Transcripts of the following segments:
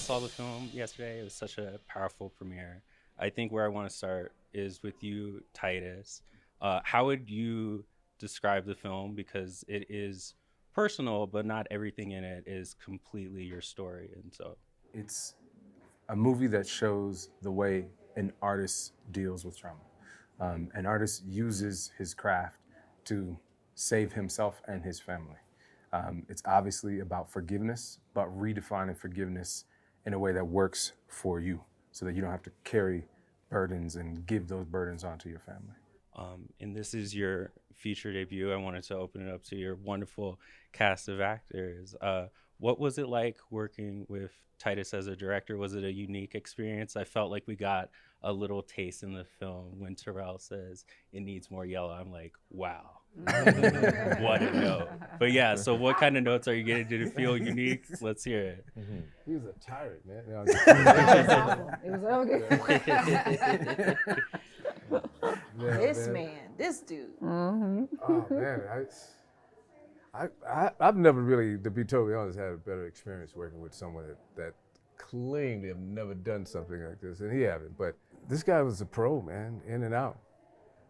saw the film yesterday. It was such a powerful premiere. I think where I want to start is with you, Titus. How would you describe the film? Because it is personal, but not everything in it is completely your story. And so, It's a movie that shows the way an artist deals with trauma. An artist uses his craft to save himself and his family. It's obviously about forgiveness, but redefining forgiveness in a way that works for you so that you don't have to carry burdens and give those burdens onto your family. and this is your feature debut. I wanted to open it up to your wonderful cast of actors. What was it like working with Titus as a director? Was it a unique experience? I felt like we got a little taste in the film when Terrell says it needs more yellow. I'm like, wow, what a note. But yeah, so what kind of notes are you getting? Did it feel unique? Let's hear it. He was a tyrant, man. It was okay. This man, this dude. Oh man, I've never really, to be totally honest, had a better experience working with someone that claimed to have never done something like this, and he haven't. But this guy was a pro, man, in and out,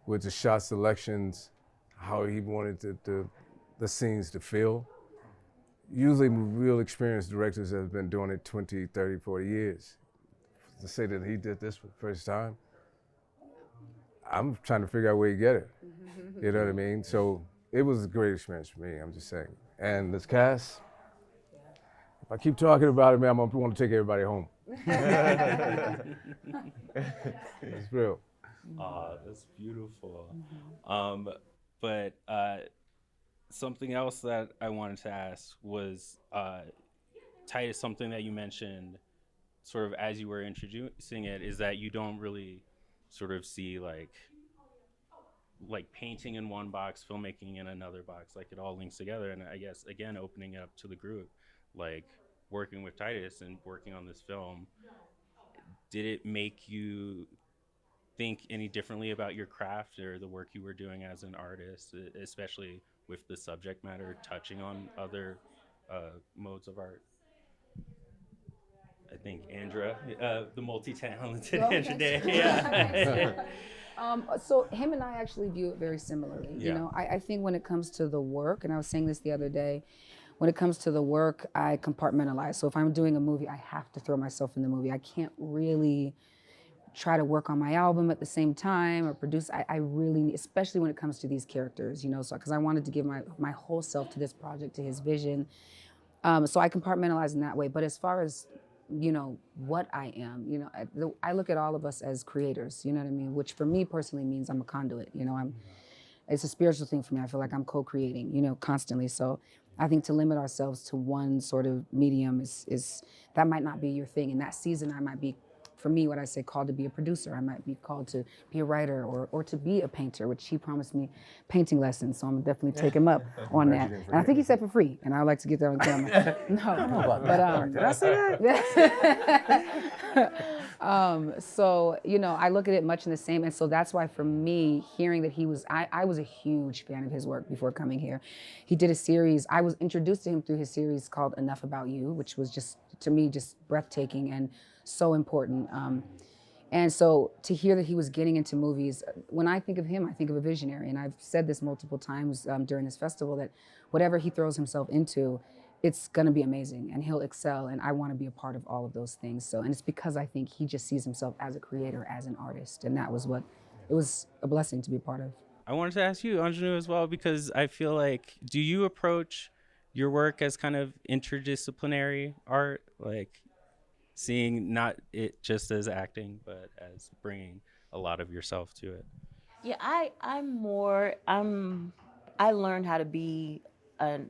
with the shot selections, how he wanted the scenes to feel. Usually real experienced directors have been doing it 20, 30, 40 years. To say that he did this for the first time, I'm trying to figure out where you get it. You know what I mean? So it was a great experience for me, I'm just saying. And this cast, if I keep talking about it, man, I'm gonna want to take everybody home. It's real. That's beautiful. But something else that I wanted to ask was, Titus, something that you mentioned sort of as you were introducing it, is that you don't really sort of see like painting in one box, filmmaking in another box, like it all links together. And I guess, again, opening it up to the group, like working with Titus and working on this film, did it make you think any differently about your craft or the work you were doing as an artist, especially with the subject matter touching on other modes of art? I think Andra, the multi-talented Andra Day. Yeah. So him and I actually view it very similarly. Yeah. You know, I think when it comes to the work, and I was saying this the other day, when it comes to the work, I compartmentalize. So if I'm doing a movie, I have to throw myself in the movie. I can't really try to work on my album at the same time or produce. I really need, especially when it comes to these characters, you know, so because I wanted to give my whole self to this project, to his vision. So I compartmentalize in that way. But as far as, you know, what I am, you know, I look at all of us as creators, you know what I mean? Which for me personally means I'm a conduit, you know, it's a spiritual thing for me. I feel like I'm co-creating, you know, constantly. So I think to limit ourselves to one sort of medium is that might not be your thing. In that season, I might be, for me, what I say, called to be a producer. I might be called to be a writer or to be a painter, which he promised me painting lessons. So I'm definitely take him up on that. And I think he said for free, and I'd like to get that on camera. No, but did I say that? So, you know, I look at it much in the same, and so that's why for me, hearing that he was, I was a huge fan of his work before coming here. He did a series, I was introduced to him through his series called Enough About You, which was just, to me, just breathtaking and so important. And so to hear that he was getting into movies, when I think of him, I think of a visionary. And I've said this multiple times during this festival, that whatever he throws himself into, it's gonna be amazing and he'll excel. And I wanna be a part of all of those things. So, and it's because I think he just sees himself as a creator, as an artist. And that was what, it was a blessing to be a part of. I wanted to ask you, Aunjanue, as well, because I feel like, do you approach your work as kind of interdisciplinary art? Like, seeing not it just as acting, but as bringing a lot of yourself to it? Yeah, I learned how to be an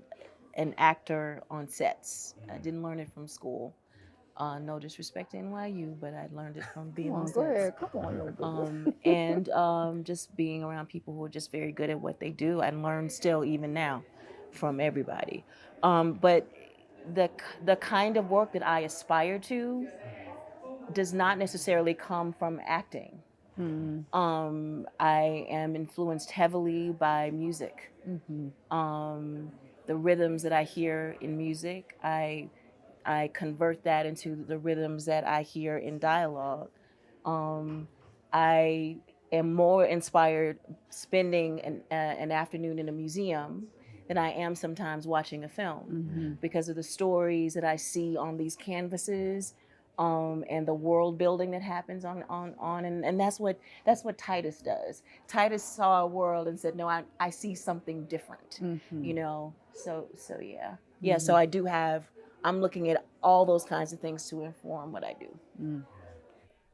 actor on sets. I didn't learn it from school. No disrespect to NYU, but I learned it from being on sets. Come on. And just being around people who are just very good at what they do. I learn still, even now, from everybody. But the kind of work that I aspire to does not necessarily come from acting. I am influenced heavily by music. The rhythms that I hear in music, I I convert that into the rhythms that I hear in dialogue. I am more inspired spending an afternoon in a museum than I am sometimes watching a film, because of the stories that I see on these canvases, and the world building that happens and that's what Titus does. Titus saw a world and said, no, I see something different, you know. So yeah. So I'm looking at all those kinds of things to inform what I do.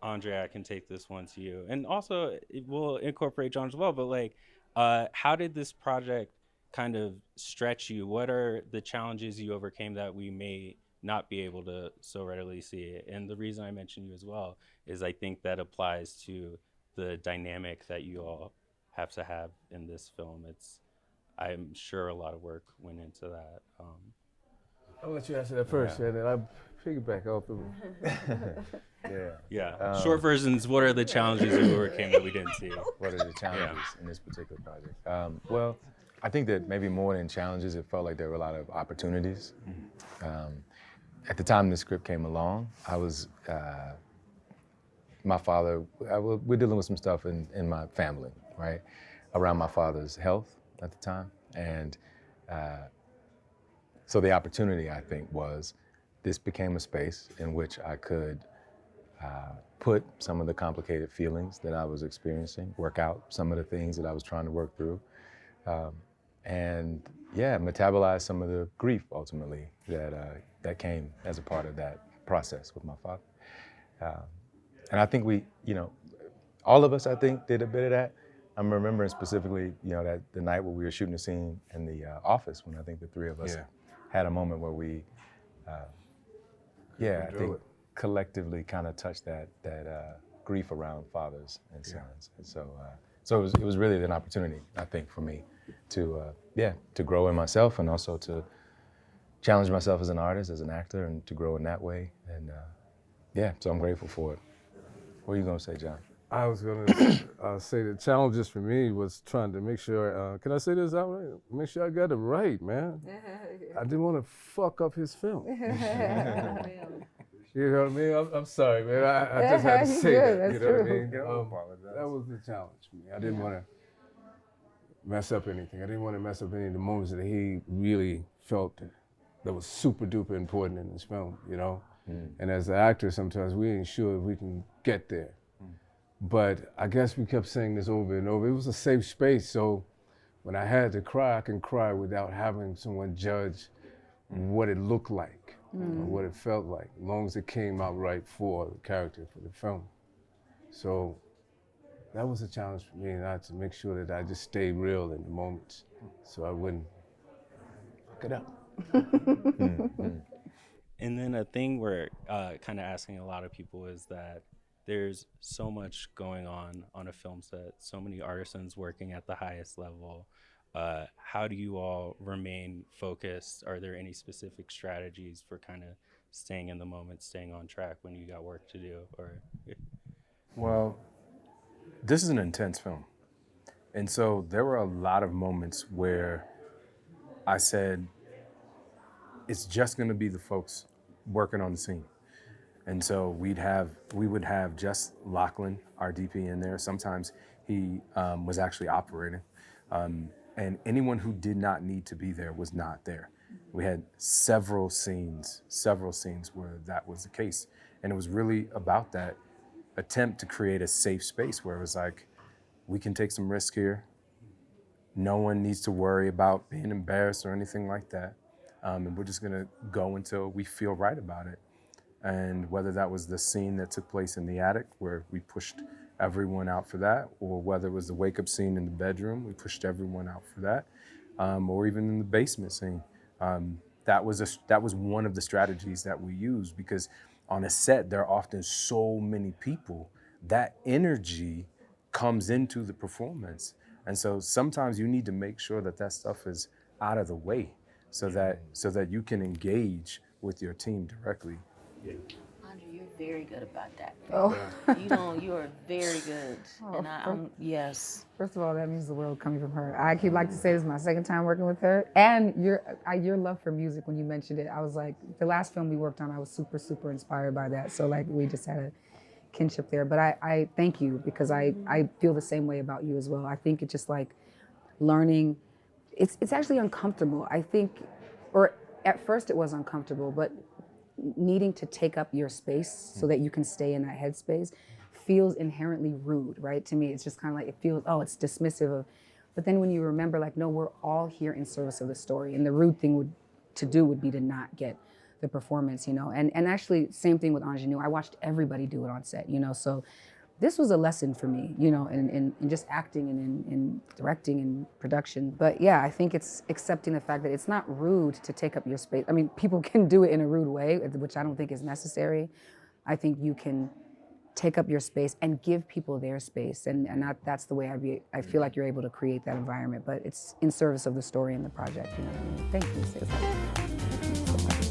Andre, I can take this one to you, and also it will incorporate John as well. But like, how did this project kind of stretch you? What are the challenges you overcame that we may not be able to so readily see it? And the reason I mention you as well is I think that applies to the dynamic that you all have to have in this film. I'm sure a lot of work went into that. I'll let you answer that first, and then I'll piggyback off of it. Yeah. Short versions, what are the challenges you overcame that we didn't see? What are the challenges in this particular project? Well, I think that maybe more than challenges, it felt like there were a lot of opportunities. At the time the script came along, I was, my father, we're dealing with some stuff in my family, right? Around my father's health at the time. And so the opportunity, I think, was this became a space in which I could put some of the complicated feelings that I was experiencing, work out some of the things that I was trying to work through, and metabolize some of the grief ultimately that came as a part of that process with my father. And I think all of us, I think, did a bit of that. I'm remembering specifically, that the night where we were shooting the scene in the office, when I think the three of us had a moment where we, I think collectively kind of touched that grief around fathers and sons. And so it was really an opportunity, I think, for me to grow in myself and also to challenge myself as an artist, as an actor, and to grow in that way. And so I'm grateful for it. What are you gonna say, John? I was going to say the challenges for me was trying to make sure, can I say this out right? Make sure I got it right, man. I didn't want to fuck up his film. You know what I mean? I'm sorry, man. I just had to say that. You know what I mean? That was the challenge for me. I didn't want to mess up anything. I didn't want to mess up any of the moments that he really felt that was super duper important in this film, you know? And as an actor, sometimes we ain't sure if we can get there. But I guess we kept saying this over and over. It was a safe space, so when I had to cry, I can cry without having someone judge what it looked like or what it felt like, as long as it came out right for the character, for the film. So that was a challenge for me, and I had to make sure that I just stayed real in the moments so I wouldn't fuck it up. And then a thing we're kind of asking a lot of people is that there's so much going on a film set, so many artisans working at the highest level. How do you all remain focused? Are there any specific strategies for kind of staying in the moment, staying on track when you got work to do? Well, this is an intense film. And so there were a lot of moments where I said, it's just gonna be the folks working on the scene. And so we would have just Lachlan, our DP, in there. Sometimes he was actually operating. And anyone who did not need to be there was not there. We had several scenes where that was the case. And it was really about that attempt to create a safe space where it was like, we can take some risk here. No one needs to worry about being embarrassed or anything like that. And we're just gonna go until we feel right about it. And whether that was the scene that took place in the attic where we pushed everyone out for that, or whether it was the wake-up scene in the bedroom, we pushed everyone out for that, or even in the basement scene. That was one of the strategies that we used, because on a set, there are often so many people, that energy comes into the performance. And so sometimes you need to make sure that that stuff is out of the way so that you can engage with your team directly. Andra, your very good about that. Oh. You are very good. And I'm yes. First of all, that means the world coming from her. I keep like to say this is my second time working with her. And your love for music, when you mentioned it, I was like, the last film we worked on, I was super, super inspired by that. So like we just had a kinship there. But I thank you, because I feel the same way about you as well. I think it's just like learning, it's actually uncomfortable. I think, or at first it was uncomfortable, but needing to take up your space so that you can stay in that headspace feels inherently rude, right? To me, it's just kind of like, it feels, oh, it's dismissive of, but then when you remember, like, no, we're all here in service of the story, and the rude thing to do would be to not get the performance, you know? And actually, same thing with Aunjanue. I watched everybody do it on set, you know? So this was a lesson for me, you know, in just acting and in directing and production. But yeah, I think it's accepting the fact that it's not rude to take up your space. I mean, people can do it in a rude way, which I don't think is necessary. I think you can take up your space and give people their space. And that's the way I feel like you're able to create that environment. But it's in service of the story and the project, you know what I mean? Thank you, sis.